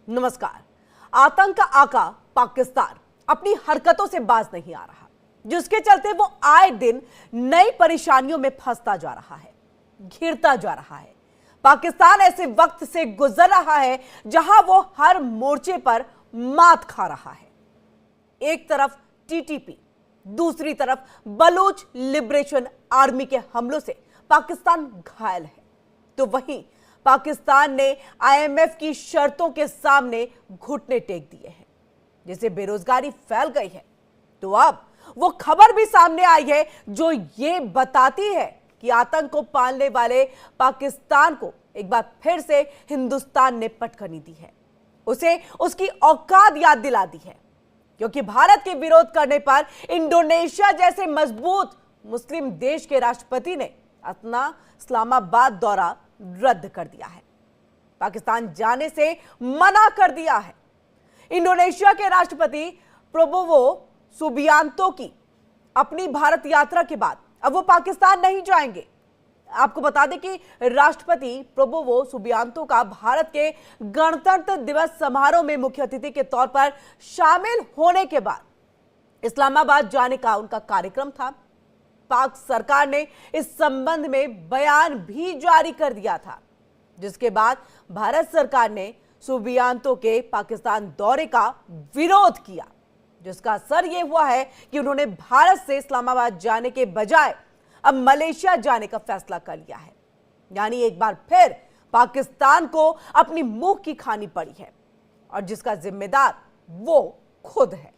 नमस्कार। आतंक का आका पाकिस्तान अपनी हरकतों से बाज नहीं आ रहा, जिसके चलते वो आए दिन नई परेशानियों में फंसता जा रहा है, घिरता जा रहा है। पाकिस्तान ऐसे वक्त से गुजर रहा है जहां वो हर मोर्चे पर मात खा रहा है। एक तरफ टीटीपी, दूसरी तरफ बलूच लिबरेशन आर्मी के हमलों से पाकिस्तान घायल है, तो वहीं पाकिस्तान ने आईएमएफ की शर्तों के सामने घुटने टेक दिए हैं, जिससे बेरोजगारी फैल गई है। तो अब वो खबर भी सामने आई है जो ये बताती है कि आतंक को पालने वाले पाकिस्तान को एक बार फिर से हिंदुस्तान ने पटखनी दी है, उसे उसकी औकात याद दिला दी है, क्योंकि भारत के विरोध करने पर इंडोनेशिया जैसे मजबूत मुस्लिम देश के राष्ट्रपति ने अपना इस्लामाबाद दौरा रद्द कर दिया है, पाकिस्तान जाने से मना कर दिया है। इंडोनेशिया के राष्ट्रपति प्रबोवो सुबियांतो की अपनी भारत यात्रा के बाद अब वो पाकिस्तान नहीं जाएंगे। आपको बता दें कि राष्ट्रपति प्रबोवो सुबियांतो का भारत के गणतंत्र दिवस समारोह में मुख्य अतिथि के तौर पर शामिल होने के बाद इस्लामाबाद जाने का उनका कार्यक्रम था। पाक सरकार ने इस संबंध में बयान भी जारी कर दिया था, जिसके बाद भारत सरकार ने सुबियांतो के पाकिस्तान दौरे का विरोध किया, जिसका असर यह हुआ है कि उन्होंने भारत से इस्लामाबाद जाने के बजाय अब मलेशिया जाने का फैसला कर लिया है। यानी एक बार फिर पाकिस्तान को अपनी मुंह की खानी पड़ी है, और जिसका जिम्मेदार वो खुद है।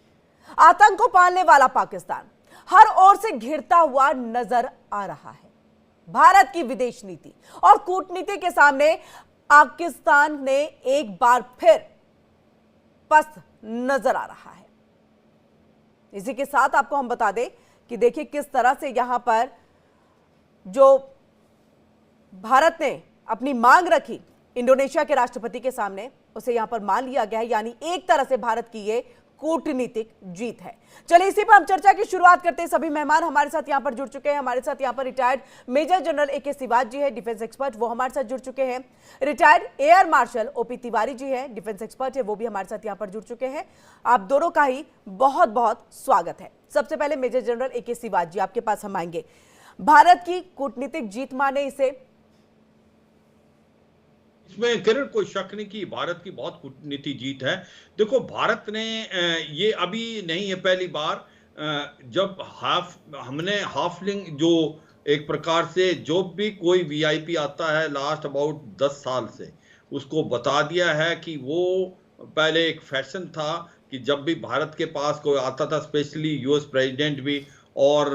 आतंक को पालने वाला पाकिस्तान हर ओर से घिरता हुआ नजर आ रहा है। भारत की विदेश नीति और कूटनीति के सामने पाकिस्तान ने एक बार फिर पस्त नजर आ रहा है। इसी के साथ आपको हम बता दें कि देखिए किस तरह से यहां पर जो भारत ने अपनी मांग रखी इंडोनेशिया के राष्ट्रपति के सामने, उसे यहां पर मान लिया गया है। यानी एक तरह से भारत की ये कूटनीतिक जीत है। चलिए इसी पर हम चर्चा की शुरुआत करते हैं। सभी मेहमान हमारे साथ यहां पर जुड़ चुके हैं। हमारे साथ यहां पर रिटायर्ड मेजर जनरल ए के सिवाज जी है, डिफेंस एक्सपर्ट, वो हमारे साथ जुड़ चुके हैं। Retired air marshal OP Tiwari ji है, डिफेंस एक्सपर्ट है, वो भी हमारे साथ यहां पर जुड़ चुके हैं। आप दोनों का ही बहुत बहुत स्वागत है। सबसे पहले मेजर जनरल ए के सिवाज जी, आपके पास हम आएंगे। भारत की कूटनीतिक जीत माने इसे? इसमें किरण कोई शक नहीं कि भारत की बहुत कूटनीति जीत है। देखो, भारत ने ये अभी नहीं है, पहली बार जब हमने हाफलिंग जो एक प्रकार से जो भी कोई वीआईपी आता है लास्ट अबाउट 10 साल से, उसको बता दिया है कि वो पहले एक फैशन था कि जब भी भारत के पास कोई आता था, स्पेशली यूएस प्रेसिडेंट भी और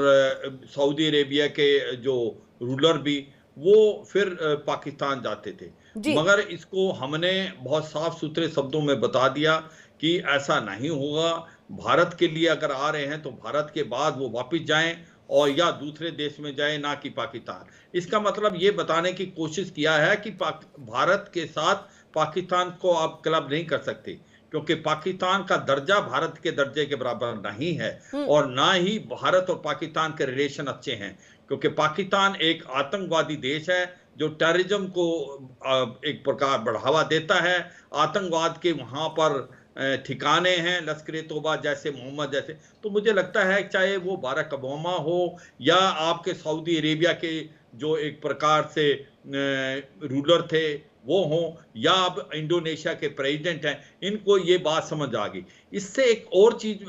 सऊदी अरेबिया के जो रूलर भी, वो फिर पाकिस्तान जाते थे। मगर इसको हमने बहुत साफ सुथरे शब्दों में बता दिया कि ऐसा नहीं होगा। भारत के लिए अगर आ रहे हैं तो भारत के बाद वो वापस जाएं और या दूसरे देश में जाएं, ना कि पाकिस्तान। इसका मतलब ये बताने की कोशिश किया है कि भारत के साथ पाकिस्तान को आप क्लब नहीं कर सकते, क्योंकि पाकिस्तान का दर्जा भारत के दर्जे के बराबर नहीं है, और ना ही भारत और पाकिस्तान के रिलेशन अच्छे हैं, क्योंकि पाकिस्तान एक आतंकवादी देश है जो टेररिज्म को एक प्रकार बढ़ावा देता है। आतंकवाद के वहां पर ठिकाने हैं, लश्कर ए तौबा जैसे, मोहम्मद जैसे। तो मुझे लगता है चाहे वो बाराक ओबामा हो या आपके सऊदी अरेबिया के जो एक प्रकार से रूलर थे वो हो, या अब इंडोनेशिया के प्रेसिडेंट हैं, इनको ये बात समझ आ गई। इससे एक और चीज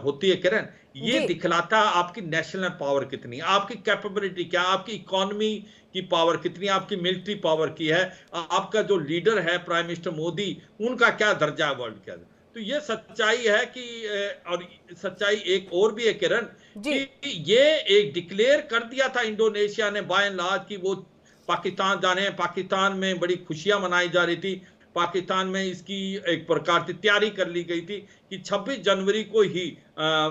होती है किरण, ये दिखलाता आपकी नेशनल पावर कितनी, आपकी कैपेबिलिटी क्या, आपकी इकोनॉमी की पावर कितनी, आपकी मिलिट्री पावर की है, आपका जो लीडर है प्राइम मिनिस्टर मोदी, उनका क्या दर्जा है वर्ल्ड के अंदर। तो ये सच्चाई है कि, और सच्चाई एक और भी है किरण, कि ये एक डिक्लेयर कर दिया था इंडोनेशिया ने बाय एंड लार्ज कि वो पाकिस्तान जाने हैं। पाकिस्तान में बड़ी खुशियां मनाई जा रही थी, पाकिस्तान में इसकी एक प्रकार की तैयारी कर ली गई थी कि 26 जनवरी को ही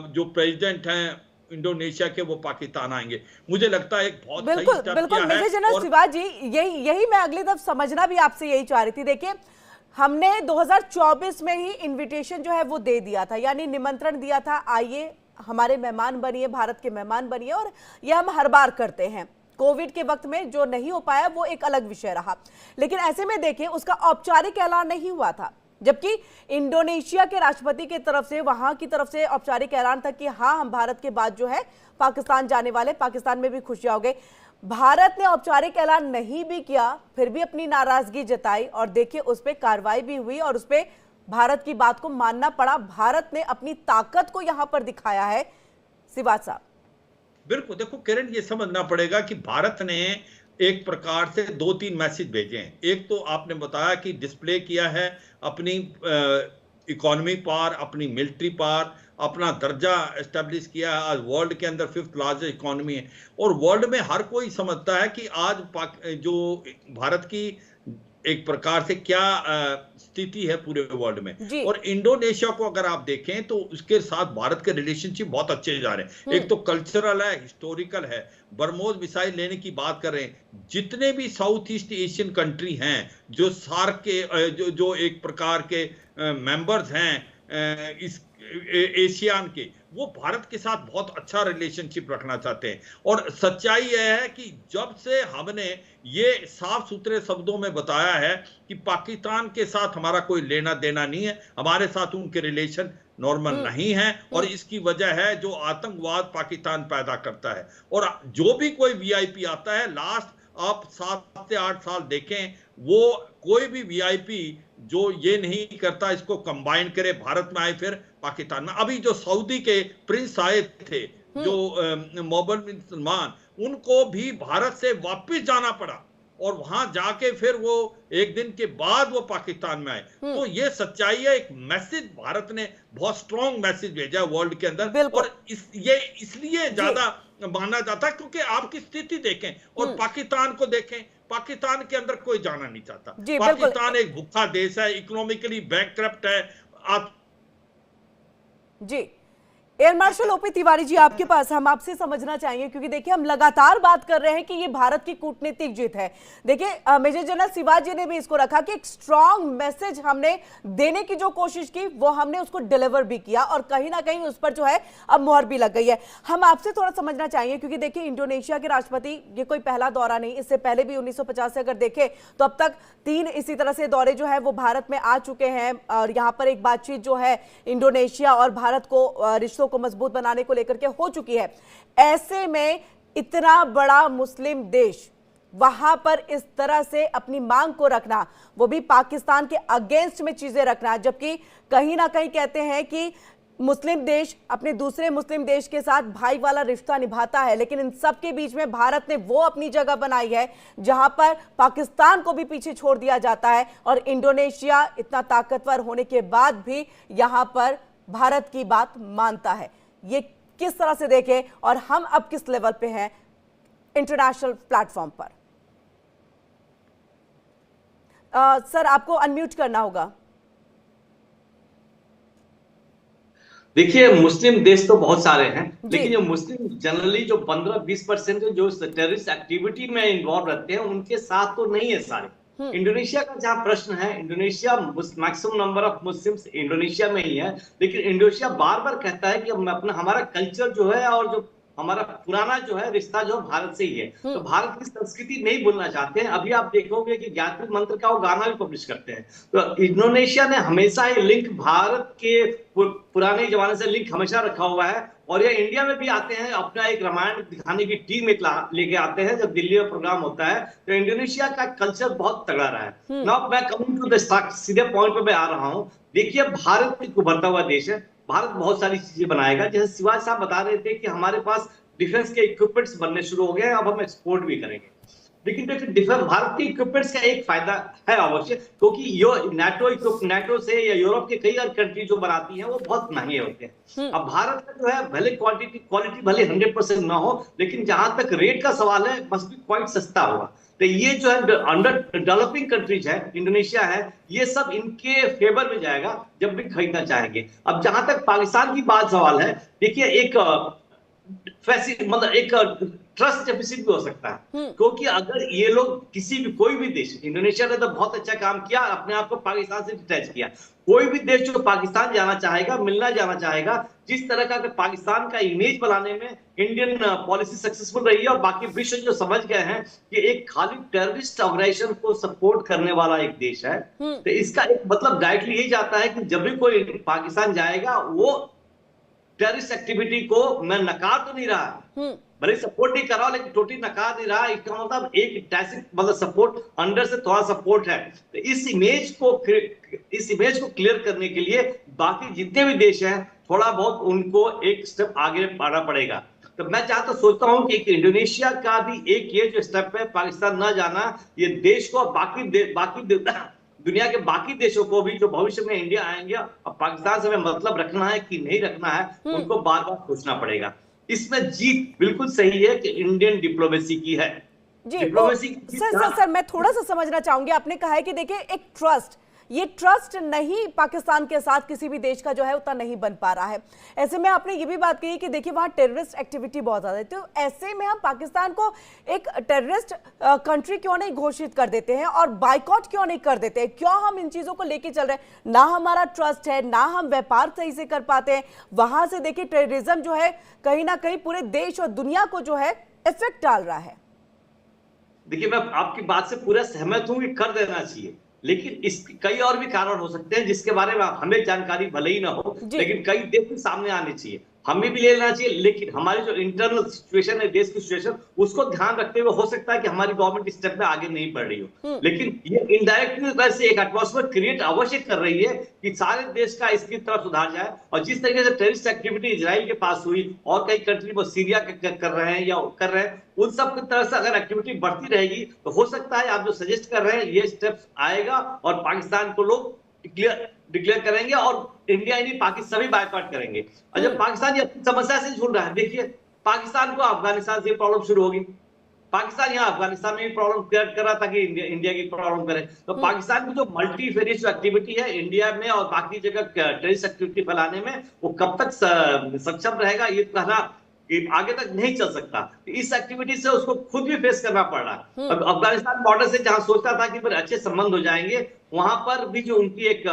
जो प्रेसिडेंट हैं इंडोनेशिया के, वो पाकिस्तान आएंगे। मुझे लगता है एक बहुत सही स्टेप बिल्कुल मेजर जनरल सिवाज जी, यही मैं अगली तरफ समझना भी आपसे यही चाह रही थी। देखिए, हमने 2024 में ही इन्विटेशन जो है वो दे दिया था, यानी निमंत्रण दिया था, आइए हमारे मेहमान बनिए, भारत के मेहमान बनिए, और यह हम हर बार करते हैं। कोविड के वक्त में जो नहीं हो पाया वो एक अलग विषय रहा, लेकिन ऐसे में देखिए उसका औपचारिक ऐलान नहीं हुआ था। जबकि इंडोनेशिया के राष्ट्रपति की तरफ से, वहां की तरफ से औपचारिक ऐलान था कि हाँ, हम भारत के बाद जो है पाकिस्तान जाने वाले, पाकिस्तान में भी खुशियां हो गई। भारत ने औपचारिक ऐलान नहीं भी किया, फिर भी अपनी नाराजगी जताई और देखिए उस पर कार्रवाई भी हुई और उस पर भारत की बात को मानना पड़ा। भारत ने अपनी ताकत को यहां पर दिखाया है। सिवाज साहब, बिल्कुल, देखो किरण, ये समझना पड़ेगा कि भारत ने एक प्रकार से 2-3 मैसेज भेजे हैं। एक तो आपने बताया कि डिस्प्ले किया है अपनी इकोनॉमी पावर, अपनी मिलिट्री पावर, अपना दर्जा एस्टेब्लिश किया है। आज वर्ल्ड के अंदर 5th लार्जेस्ट इकोनॉमी है और वर्ल्ड में हर कोई समझता है कि आज जो भारत की एक प्रकार से क्या स्थिति है पूरे वर्ल्ड में। और इंडोनेशिया को अगर आप देखें तो उसके साथ भारत के रिलेशनशिप बहुत अच्छे जा रहे हैं। एक तो कल्चरल है, हिस्टोरिकल है, बरमोज मिसाइल लेने की बात कर रहे हैं। जितने भी साउथ ईस्ट एशियन कंट्री हैं जो सार्क के जो एक प्रकार के मेंबर्स हैं इस एशियान के, वो भारत के साथ बहुत अच्छा रिलेशनशिप रखना चाहते हैं। और सच्चाई यह है कि जब से हमने ये साफ सुथरे शब्दों में बताया है कि पाकिस्तान के साथ हमारा कोई लेना देना नहीं है, हमारे साथ उनके रिलेशन नॉर्मल नहीं है और इसकी वजह है जो आतंकवाद पाकिस्तान पैदा करता है। और जो भी कोई वीआईपी आता है, लास्ट आप 7 से 8 साल देखें, वो कोई भी वीआईपी जो ये नहीं करता इसको कंबाइन करे, भारत में आए फिर पाकिस्तान में। अभी जो सऊदी के प्रिंस आए थे, जो मोहम्मद बिन सलमान, उनको भी भारत से वापस जाना पड़ा और वहां जाके फिर वो एक दिन के बाद वो पाकिस्तान में आए। तो ये सच्चाई है। एक मैसेज भारत ने बहुत स्ट्रॉन्ग मैसेज भेजा वर्ल्ड के अंदर और ये इसलिए ज्यादा माना जाता है क्योंकि आपकी स्थिति देखें और पाकिस्तान को देखें, पाकिस्तान के अंदर कोई जाना नहीं चाहता। पाकिस्तान एक भूखा देश है, इकोनॉमिकली बैंकक्रप्ट है। आप जी, एयर मार्शल ओपी तिवारी जी, आपके पास हम आपसे समझना चाहेंगे क्योंकि देखिए हम लगातार बात कर रहे हैं कि ये भारत की कूटनीतिक जीत है। देखिए मेजर जनरल सिवाज जी ने भी इसको रखा कि एक स्ट्रॉन्ग मैसेज हमने देने की जो कोशिश की वो हमने उसको डिलीवर भी किया और कहीं ना कहीं उस पर जो है अब मुहर भी लग गई है। हम आपसे थोड़ा समझना चाहेंगे क्योंकि देखिए इंडोनेशिया के राष्ट्रपति, ये कोई पहला दौरा नहीं, इससे पहले भी 1950 से अगर देखें तो अब तक 3 इसी तरह से दौरे जो है वो भारत में आ चुके हैं और यहाँ पर एक बातचीत जो है इंडोनेशिया और भारत को रिश्तों को मजबूत बनाने को लेकर के हो चुकी है। ऐसे में इतना बड़ा मुस्लिम देश वहां पर इस तरह से अपनी मांग को रखना, वो भी पाकिस्तान के अगेंस्ट में चीजें रखना, जबकि कहीं ना कहीं कहते हैं कि मुस्लिम देश अपने दूसरे मुस्लिम देश के साथ भाई वाला रिश्ता निभाता है, लेकिन इन सब के बीच में भारत ने वो अपनी जगह बनाई है जहां पर पाकिस्तान को भी पीछे छोड़ दिया जाता है और इंडोनेशिया इतना ताकतवर होने के बाद भी यहां पर भारत की बात मानता है। ये किस तरह से देखें और हम अब किस लेवल पे हैं इंटरनेशनल प्लेटफॉर्म पर? सर, आपको अनम्यूट करना होगा। देखिए, मुस्लिम देश तो बहुत सारे हैं, लेकिन जो मुस्लिम जनरली जो 15-20% जो टेररिस्ट एक्टिविटी में इन्वॉल्व रहते हैं उनके साथ तो नहीं है सारे। इंडोनेशिया का जहां प्रश्न है, Indonesia maximum number of Muslims Indonesia में ही है, लेकिन इंडोनेशिया बार बार कहता है कि अपना हमारा कल्चर जो है और जो हमारा पुराना जो है रिश्ता जो भारत से ही है, तो भारत की संस्कृति नहीं भूलना चाहते हैं। अभी आप देखोगे कि गायत्री मंत्र का वो गाना भी पब्लिश करते हैं। तो इंडोनेशिया ने हमेशा ये लिंक भारत के पुराने जमाने से लिंक हमेशा रखा हुआ है और ये इंडिया में भी आते हैं, अपना एक रामायण दिखाने की टीम लेके आते हैं जब दिल्ली में प्रोग्राम होता है। तो इंडोनेशिया का कल्चर बहुत तगड़ा रहा है। नाउ मैं कमिंग टू द सीधे पॉइंट पे मैं आ रहा हूँ। देखिए, भारत एक उभरता हुआ देश है, भारत बहुत सारी चीजें बनाएगा। जैसे शिवाजी साहब बता रहे थे कि हमारे पास डिफेंस के इक्विपमेंट्स बनने शुरू हो गए हैं, अब हम एक्सपोर्ट भी करेंगे। लेकिन देखिए, भारत के इक्विपमेंट्स का एक फायदा है अवश्य, क्योंकि नाटो से या यूरोप के कई और कंट्री जो बनाती हैं वो बहुत महंगे होते हैं। अब भारत का जो है भले क्वालिटी भले 100% ना हो, लेकिन जहां तक रेट का सवाल है मस्ट बी क्वाइट सस्ता होगा। तो ये जो है अंडर डेवलपिंग कंट्रीज है, इंडोनेशिया है, ये सब इनके फेवर में जाएगा जब भी खरीदना चाहेंगे। अब जहां तक पाकिस्तान की बात सवाल है, देखिए एक मतलब एक ट्रस्ट डेफिसिट भी हो सकता है, क्योंकि अगर ये लोग किसी भी कोई भी देश, इंडोनेशिया ने तो बहुत अच्छा काम किया, अपने आप को पाकिस्तान से डिटैच किया, कोई भी देश जो पाकिस्तान जाना चाहेगा, मिलना जाना चाहेगा, जिस तरह का पाकिस्तान का इमेज बनाने में इंडियन पॉलिसी सक्सेसफुल रही है, और बाकी विश्व जो समझ गए हैं कि एक खाली टेररिस्ट ऑर्गेनाइजेशन को सपोर्ट करने वाला एक देश है, तो इसका एक मतलब डायरेक्टली यही जाता है कि जब भी कोई पाकिस्तान जाएगा, वो टेररिस्ट एक्टिविटी को मैं नकार तो नहीं रहा, भले सपोर्ट नहीं कर रहा, लेकिन टोटली नकार नहीं रहा, इसका मतलब एक टैसिट मतलब सपोर्ट, अंदर से थोड़ा सपोर्ट है। तो इस इमेज को क्लियर करने के लिए बाकी जितने भी देश हैं, थोड़ा बहुत उनको एक स्टेप आगे बढ़ना पड़ेगा। तो मैं सोचता हूं कि इंडोनेशिया का भी एक ये जो स्टेप है, पाकिस्तान ना जाना, ये देश को बाकी दुनिया के बाकी देशों को भी जो भविष्य में इंडिया आएंगे और पाकिस्तान से हमें मतलब रखना है कि नहीं रखना है, उनको बार बार सोचना पड़ेगा। इसमें जीत बिल्कुल सही है कि इंडियन डिप्लोमेसी की है। जी डिप्लोमेसी सर मैं थोड़ा सा समझना चाहूंगी। आपने कहा है कि देखिए एक ट्रस्ट, ये ट्रस्ट नहीं पाकिस्तान के साथ किसी भी देश का जो है उतना नहीं बन पा रहा है। ऐसे में आपने ये भी बात कही कि देखिए वहां टेररिस्ट एक्टिविटी बहुत ज्यादा है, तो ऐसे में हम पाकिस्तान को एक टेररिस्ट कंट्री क्यों नहीं घोषित कर देते हैं और बाइकआउट क्यों नहीं कर देते हैं? क्यों हम इन चीजों को लेके चल रहे हैं? ना हमारा ट्रस्ट है, ना हम व्यापार सही से कर पाते हैं। वहां से देखिए टेररिज्म जो है कहीं ना कहीं पूरे देश और दुनिया को जो है इफेक्ट डाल रहा है। देखिए मैं आपकी बात से पूरा सहमत हूं कि कर देना चाहिए, लेकिन इस कई और भी कारण हो सकते हैं जिसके बारे में हमें जानकारी भले ही ना हो, लेकिन कई देश सामने आने चाहिए, हमें भी ले लेना चाहिए। लेकिन हमारी जो इंटरनल सिचुएशन है, देश की सिचुएशन, उसको ध्यान रखते हुए हो सकता है कि हमारी गवर्नमेंट इस स्टेप में आगे नहीं बढ़ रही हो, लेकिन ये इनडायरेक्टली वैसे एक एटमॉस्फेयर क्रिएट अवश्य कर रही है कि सारे देश का इसकी तरफ सुधार जाए। और जिस तरीके से टेररिस्ट एक्टिविटी इजराइल के पास हुई और कई कंट्री वो सीरिया कर रहे हैं या कर रहे हैं, उन सब की तरह से अगर एक्टिविटी बढ़ती रहेगी तो हो सकता है आप जो सजेस्ट कर रहे हैं ये स्टेप्स आएगा और पाकिस्तान को लोग डिक्लेयर करेंगे और इंडिया ही नहीं पाकिस्तान सभी बायकॉट करेंगे। और जब पाकिस्तान ये अपनी समस्या से झूल रहा है, देखिए पाकिस्तान को अफगानिस्तान से प्रॉब्लम शुरू होगी, पाकिस्तान यहाँ अफगानिस्तान में भी प्रॉब्लम क्रिएट कर रहा था कि इंडिया की प्रॉब्लम करे, तो पाकिस्तान की जो मल्टीफेरियस एक्टिविटी है इंडिया में और बाकी जगह टेररिस्ट एक्टिविटी फैलाने में, वो कब तक सक्षम रहेगा ये कहना आगे तक नहीं चल सकता। इस एक्टिविटी से उसको खुद भी फेस करना पड़ रहा है। अफगानिस्तान बॉर्डर से जहां सोचता था कि अच्छे संबंध हो जाएंगे, वहां पर भी जो उनकी एक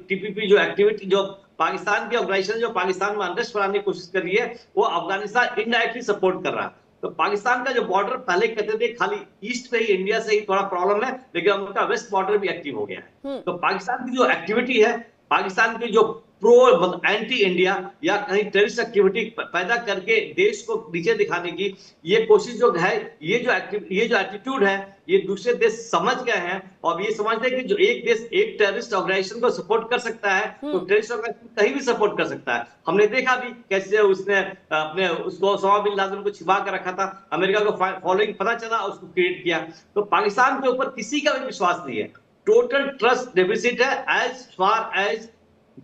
टीपीपी जो एक्टिविटी, जो पाकिस्तान की ऑर्गेनाइजेशन जो पाकिस्तान में अनरेस्ट फैलाने की कोशिश कर रही है, वो अफगानिस्तान इनडायरेक्टली सपोर्ट कर रहा है। तो पाकिस्तान का जो बॉर्डर पहले कहते थे खाली ईस्ट पे ही इंडिया से ही थोड़ा प्रॉब्लम है, लेकिन उनका वेस्ट बॉर्डर भी एक्टिव हो गया है। तो पाकिस्तान की जो एक्टिविटी है, पाकिस्तान की जो प्रो मतलब एंटी इंडिया या कहीं टेररिस्ट एक्टिविटी पैदा करके देश को नीचे दिखाने की ये कोशिश जो है, ये जो एटीट्यूड है, ये दूसरे देश समझ गए हैं और ये समझते हैं कि जो एक देश एक टेररिस्ट ऑर्गेनाइजेशन को सपोर्ट कर सकता है तो टेररिस्ट ऑर्गेनाइजेशन कहीं भी सपोर्ट कर सकता है। हमने देखा भी कैसे उसने अपने उसको ओसामा बिन लादेन को छिपा कर रखा था, अमेरिका को फॉलोइंग पता चला, उसको क्रिएट किया। तो पाकिस्तान के ऊपर किसी का भी विश्वास नहीं है, टोटल ट्रस्ट डेफिसिट है as far as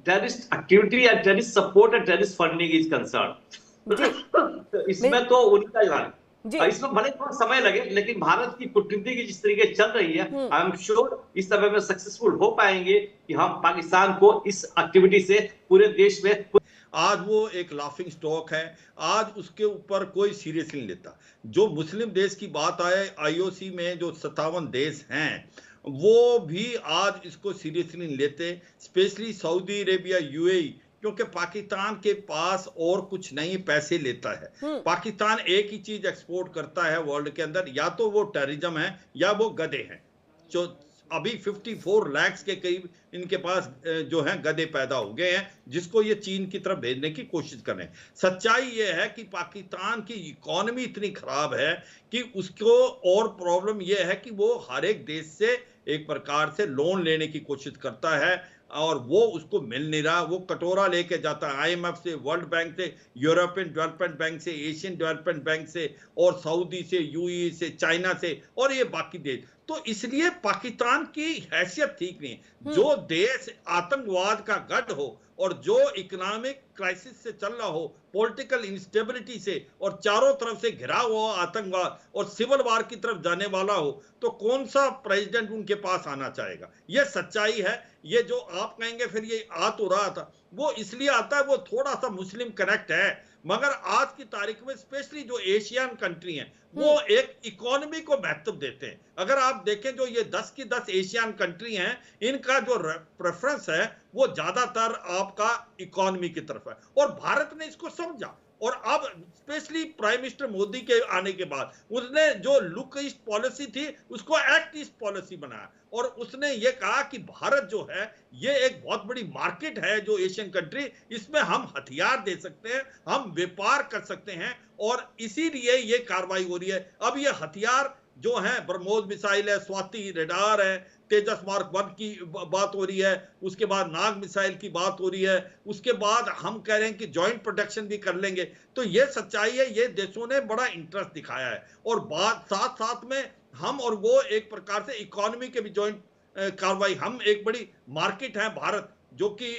terrorist activity या terrorist support and terrorist funding is concern. इसमें तो उनका जो है, इसमें भले थोड़ा समय लगे, लेकिन भारत की कूटनीति की जिस तरीके चल रही है, आई एम श्योर इस समय में सक्सेसफुल हो पाएंगे कि हम पाकिस्तान को इस एक्टिविटी से पूरे देश में। आज वो एक लाफिंग स्टॉक है, आज उसके ऊपर कोई सीरियस नहीं लेता। जो मुस्लिम देश की बात आए, आईओसी में जो 57 देश हैं वो भी आज इसको सीरियसली नहीं लेते, स्पेशली सऊदी अरेबिया, यूएई, क्योंकि पाकिस्तान के पास और कुछ नहीं पैसे लेता है। पाकिस्तान एक ही चीज एक्सपोर्ट करता है वर्ल्ड के अंदर, या तो वो टेररिज्म है या वो गधे हैं। जो अभी 54 लाख के करीब इनके पास जो है गधे पैदा हो गए हैं, जिसको ये चीन की तरफ भेजने की कोशिश कर रहे हैं। सच्चाई ये है कि पाकिस्तान की इकोनॉमी इतनी खराब है कि उसको और प्रॉब्लम ये है कि वो हर एक देश से एक प्रकार से लोन लेने की कोशिश करता है और वो उसको मिल नहीं रहा। वो कटोरा लेके जाता है आईएमएफ से, वर्ल्ड बैंक से, यूरोपियन डेवलपमेंट बैंक से, एशियन डेवलपमेंट बैंक से और सऊदी से, यूएई से, चाइना से और ये बाकी देश। तो इसलिए पाकिस्तान की हैसियत ठीक नहीं। जो देश आतंकवाद का गढ़ हो और जो इकोनॉमिक क्राइसिस से चल रहा हो, पॉलिटिकल इंस्टेबिलिटी से और चारों तरफ से घिरा हुआ आतंकवाद और सिविल वार की तरफ जाने वाला हो, तो कौन सा प्रेसिडेंट उनके पास आना चाहेगा? यह सच्चाई है। ये जो आप कहेंगे फिर ये आ तो रहा था, वो इसलिए आता है, वो थोड़ा सा मुस्लिम कनेक्ट है। मगर आज की तारीख में स्पेशली जो एशियन कंट्री हैं, वो एक इकोनॉमी को महत्व देते हैं। अगर आप देखें जो ये 10 की 10 एशियन कंट्री हैं, इनका जो प्रेफरेंस है वो ज्यादातर आपका इकोनॉमी की तरफ है, और भारत ने इसको समझा। और अब स्पेशली प्राइम मिनिस्टर मोदी के आने के बाद उसने जो लुक ईस्ट पॉलिसी थी उसको एक्ट ईस्ट पॉलिसी बनाया, और उसने ये कहा कि भारत जो है ये एक बहुत बड़ी मार्केट है, जो एशियन कंट्री, इसमें हम हथियार दे सकते हैं, हम व्यापार कर सकते हैं, और इसीलिए ये कार्रवाई हो रही है। अब ये हथियार जो है, ब्रह्मोस मिसाइल है, स्वाति रडार है, तेजस मार्क 1 की बात हो रही है, उसके बाद नाग मिसाइल की बात हो रही है, उसके बाद हम कह रहे हैं कि जॉइंट प्रोटेक्शन भी कर लेंगे। तो ये सच्चाई है, ये देशों ने बड़ा इंटरेस्ट दिखाया है, और बात साथ साथ में हम और वो एक प्रकार से इकोनॉमी के भी जॉइंट कार्रवाई। हम एक बड़ी मार्केट है भारत, जो कि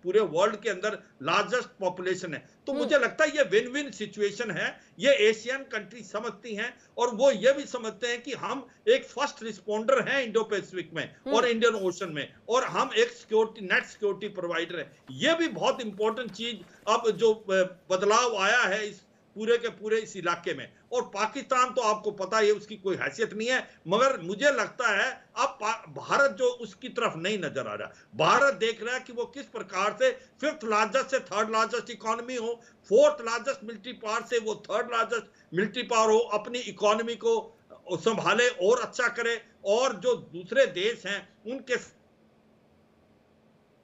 पूरे वर्ल्ड के अंदर लार्जेस्ट पॉपुलेशन है। तो मुझे लगता है ये विन विन सिचुएशन है, ये एशियन कंट्री समझती हैं, और वो ये भी समझते हैं कि हम एक फर्स्ट रिस्पॉन्डर हैं इंडो पैसिफिक में और इंडियन ओशन में, और हम एक सिक्योरिटी नेट सिक्योरिटी प्रोवाइडर है। ये भी बहुत इंपॉर्टेंट चीज अब जो बदलाव आया है इस पूरे के पूरे इस इलाके में। और पाकिस्तान तो आपको पता है उसकी कोई हैसियत नहीं है, मगर मुझे लगता है अब भारत जो उसकी तरफ नहीं नजर आ रहा। भारत देख रहा है कि वो किस प्रकार से 5th लार्जेस्ट से 3rd लार्जेस्ट इकोनॉमी हो, 4th लार्जेस्ट मिलिट्री पावर से वो 3rd लार्जेस्ट मिलिट्री पावर हो, अपनी इकोनॉमी को संभाले और अच्छा करे, और जो दूसरे देश हैं उनके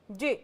जी